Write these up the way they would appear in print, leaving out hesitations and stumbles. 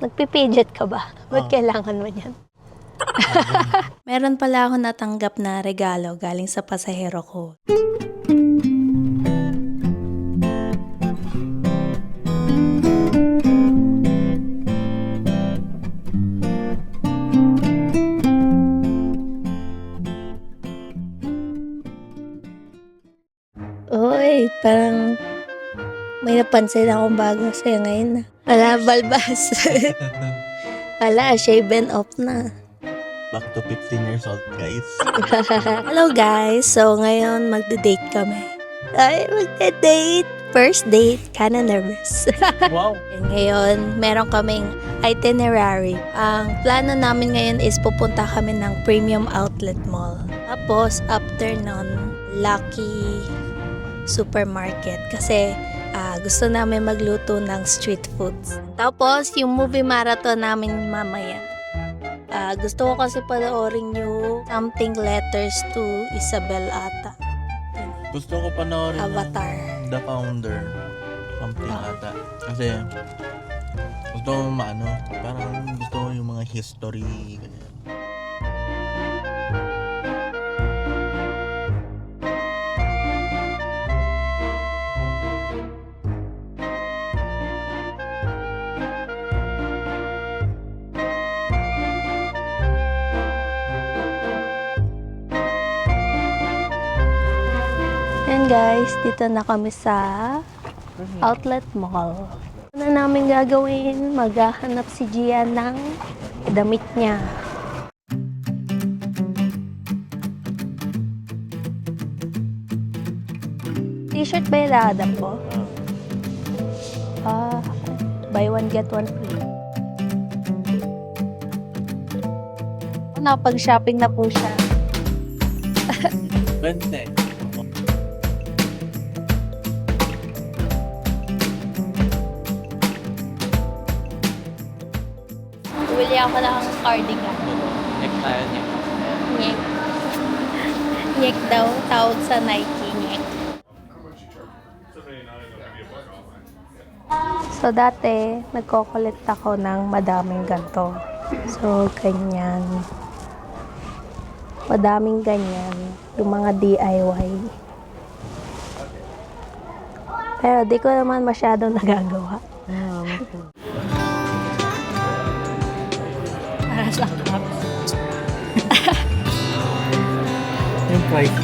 Nagpipijet ka ba? Ba't kailangan mo yan? Meron pala ako natanggap na regalo galing sa pasahero ko. Uy, parang may napansin akong bago sa'yo ngayon. Wala, balbas. Wala, shaven off na. Back to 15 years old, guys. Hello guys! So ngayon magde-date kami. Ay, magte-date. First date, kinda nervous. Wow! And ngayon, meron kaming itinerary. Ang plano namin ngayon is pupunta kami ng Premium Outlet Mall. Tapos, after nun, Lucky Supermarket. Kasi gusto namin magluto ng street foods. Tapos, yung movie marathon namin mamaya. Gusto ko kasi panoorin yung Something Letters to Isabel ata. Gusto ko panoorin Avatar. The Founder. Something ata. Kasi, gusto ko parang gusto ko yung mga history. Ganyan. Yan guys, dito na kami sa Outlet Mall. Ano namin gagawin? Maghahanap si Gia ng damit niya. T-shirt ba yung Adam ko? Buy one get one free. Napag-shopping na po siya. Bente. Bumili ako ng cardigan. Next tayo niya. Nyek. Nyek daw, tawag sa Nike, nyek. So dati, nagko-collect ako ng madaming ganito. So, ganyan. Madaming ganyan. Yung mga DIY. Pero di ko naman masyadong nagagawa. Para sa cup. Yung price.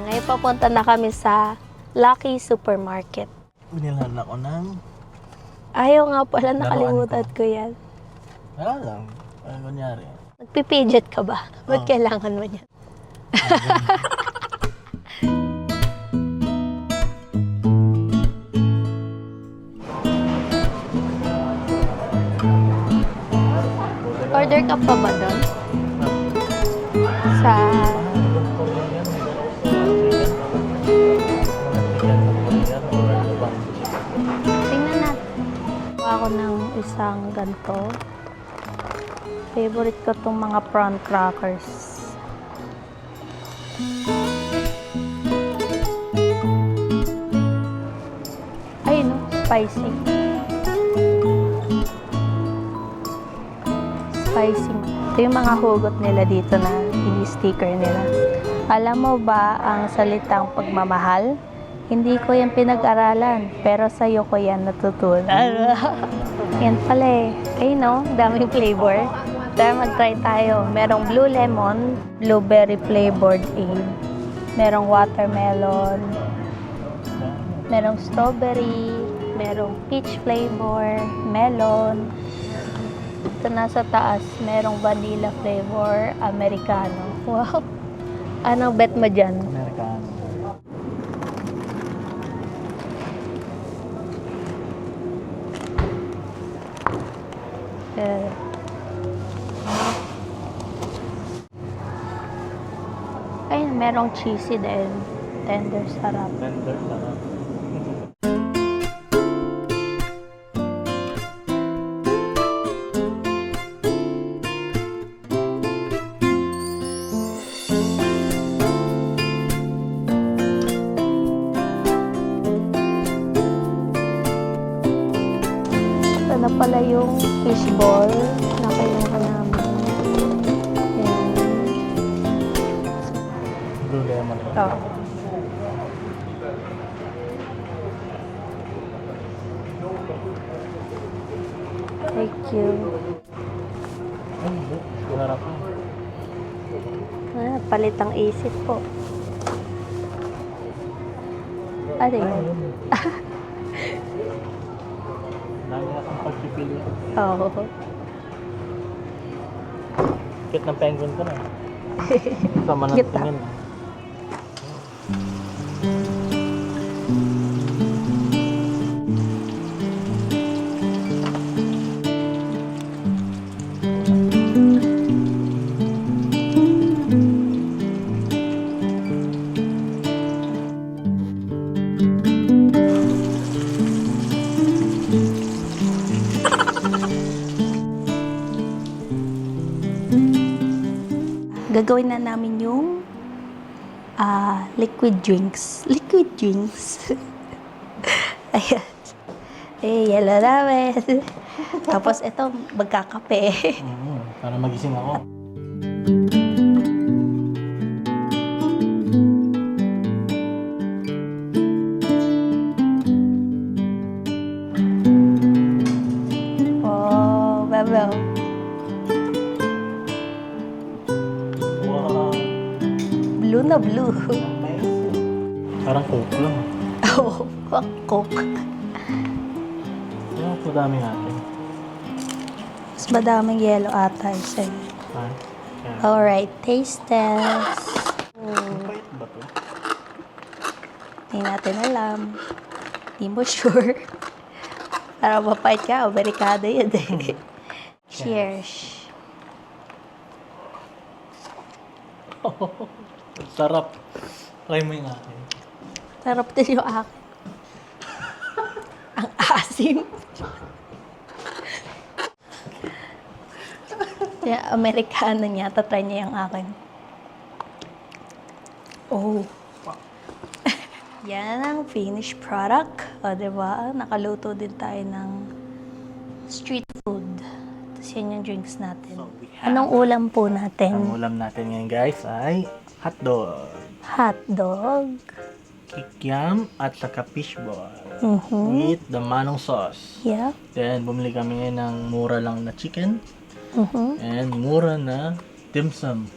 Ngayon papunta na kami sa Lucky Supermarket. Binilhan ako ng... Ayaw nga pala, Laruan nakalimutan ko yan. Wala lang. Ano kunyari? Nagpipijet ka ba? Ba't kailangan mo yan? Order ka pa ba doon? Sa... Tingnan natin. Kuha ako ng isang ganito. Favorite ko tong mga prawn crackers. Ay no, spicy. Spicy. Ito yung mga hugot nila dito na i-sticker nila. Alam mo ba ang salitang pagmamahal? Hindi ko yan pinag-aralan, pero sa'yo ko yan natutunan. Yan pala eh. Ay no, daming flavor. Tara mag-try tayo. Merong blue lemon, blueberry flavored ale. Merong watermelon. Merong strawberry. Merong peach flavor, melon. Ito nasa taas, merong vanilla flavor, americano. Wow! Anong bet mo dyan? Amerikano. Ay, merong cheesy din. Tender sarap. Tender sarap. na pala yung fishball na kailangan namin. Ayan. Blue lemon. Ito. Thank you. Sarap. Palit ang isip po. Ano yun? Lagi akong pagpipili. Oo. Kit ng penguin ko na. Sama ng Cute, tingin. Gagawin na namin yung liquid drinks. Liquid drinks. Ayan. Yellow namin. Tapos ito, magkakape. Para magising ako. Oh, babaw. Wow. Blue na blue. Parang coke lang. Oh, Coke. Mas madami natin. Mas madaming yellow ata yung sa'yo. Ha? Alright, taste test. Pait ba to? Hindi natin alam. Hindi mo sure. Para mapait ka, Amerikano yun eh. Cheers. Sarap. Try mo yung akin. Sarap din yung akin. Ang asim. Kaya Amerikano niya, tatry niya yung akin. Oh. Yan ang finished product. O, diba? Nakaluto din tayo ng street food. Tapos yan yung drinks natin. Anong ulam po Ang natin? ulam natin ngayon guys ay hotdog, Hotdog. kikiam at saka fishball Mhm. with the manong sauce. Yeah. Then bumili kami ngayon ng mura lang na chicken Mhm. and mura na dim sum.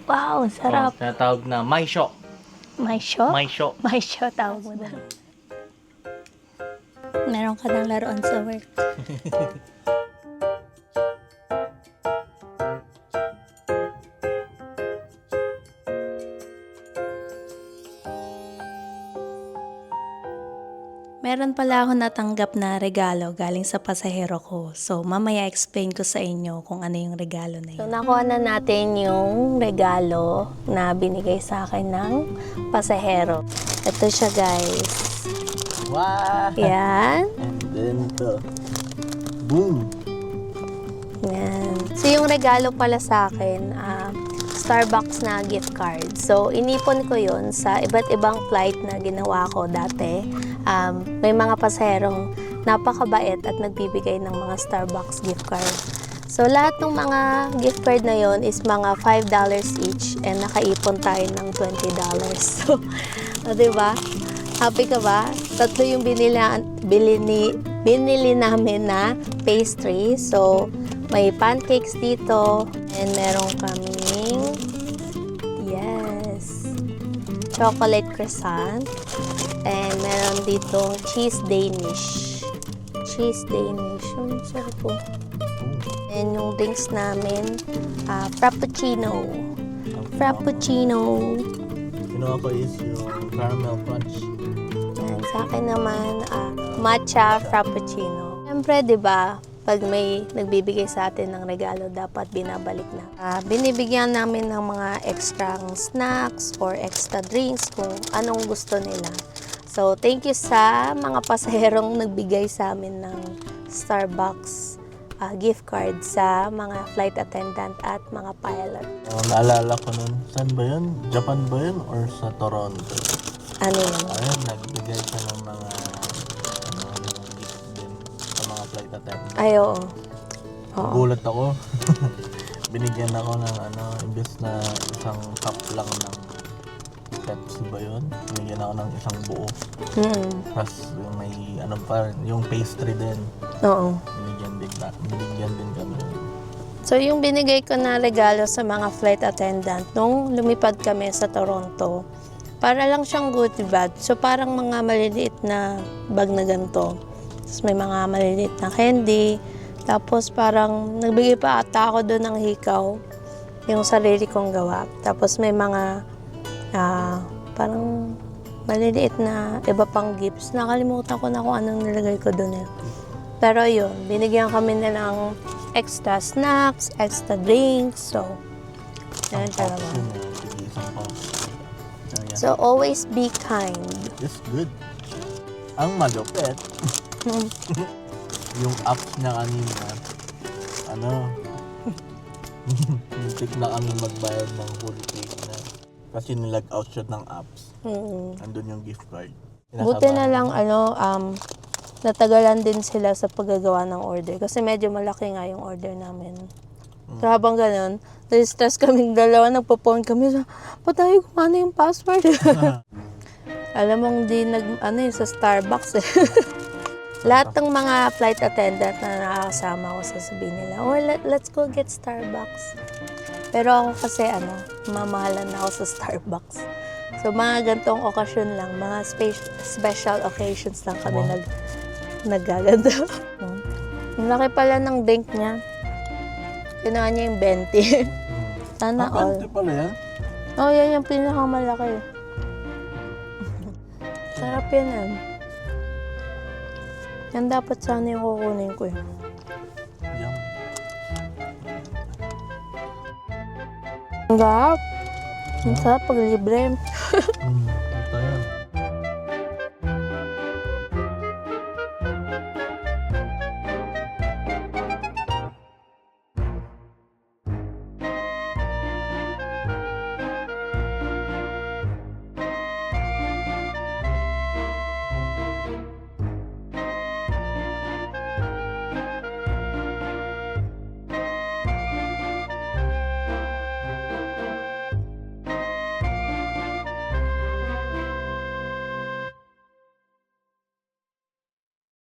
Wow, sarap. Tinatawag na maisho. May show? Maisho. May show, tawag mo na. Meron ka ng laruan sa work. Meron pala ako natanggap na regalo galing sa pasahero ko. So, mamaya explain ko sa inyo kung ano yung regalo na yun. So, nakuha na natin yung regalo na binigay sa akin ng pasahero. Ito siya, guys. Wow! Yan. And then ito. Boom! Yan. So, yung regalo pala sa akin, Starbucks na gift card. So, inipon ko yun sa iba't ibang flight na ginawa ko dati. May mga pasaherong napakabait at nagbibigay ng mga Starbucks gift card. So, lahat ng mga gift card na yon is mga $5 each and nakaipon tayo ng $20. So, diba? Happy ka ba? Tatlo yung binili namin na pastry. So, may pancakes dito and meron kaming chocolate croissant. And meron ditong cheese Danish. Cheese Danish. Ang sarap po. And yung drinks namin, Frappuccino. Frappuccino. Kinuha ko is yung caramel crunch. Yan. Sa akin naman, matcha Frappuccino. Siyempre, di ba, pag may nagbibigay sa atin ng regalo, dapat binabalik na. Binibigyan namin ng mga extra snacks or extra drinks kung anong gusto nila. So, thank you sa mga pasaherong nagbigay sa amin ng Starbucks gift card sa mga flight attendant at mga pilot. Naalala ko nun, saan ba yun? Japan ba yun? Or sa Toronto? Ano yun? Ayun, nagbigay siya ng mga gift din sa mga flight attendant. Ay, oo. Oo. Gulat ako. Binigyan ako ng imbes na isang cup lang ng Pepsi ba yun? Binigyan ako ng isang buo. Tapos yung may yung pastry din. Oo. Binigyan din kami. So, yung binigay ko na regalo sa mga flight attendant nung lumipad kami sa Toronto, para lang siyang goodie bag. So, parang mga maliliit na bag na ganito. Tapos may mga maliliit na candy. Tapos parang nagbigay pa ata ako doon ng hikaw, yung sarili kong gawa. Tapos may mga parang maliliit na iba pang gifts. Nakalimutan ko na kung anong nilagay ko doon. Pero yun, binigyan kami na ng extra snacks, extra drinks. So, yan talaga. So, always be kind. It's good. Ang malupit. Yung apps niya kanina, muntik na kami magbayad ng full pay na. Kasi nilag out siya ng apps. Andun yung gift card. Buti na lang, natagalan din sila sa paggagawa ng order. Kasi medyo malaki nga yung order namin. So, habang ganun, na-stress kaming dalawa, nagpo-phone kami, patay kung ano yung password. Alam mong di sa Starbucks eh. Lahat ng mga flight attendant na nakakasama ko, sasabihin nila, let's go get Starbucks. Pero ako kasi, mamahalan na ako sa Starbucks. So, mga gantong okasyon lang, mga special occasions lang kami naggaganda. Ang laki pala ng bank niya. Kinuha niya yung 20. Sana all. 20 pala yan? Oh, yan yung pinakamalaki. Sarap yan. Yan dapat sana yung kukunin ko. Yan. Ang sarap. Ang sarap pag libre.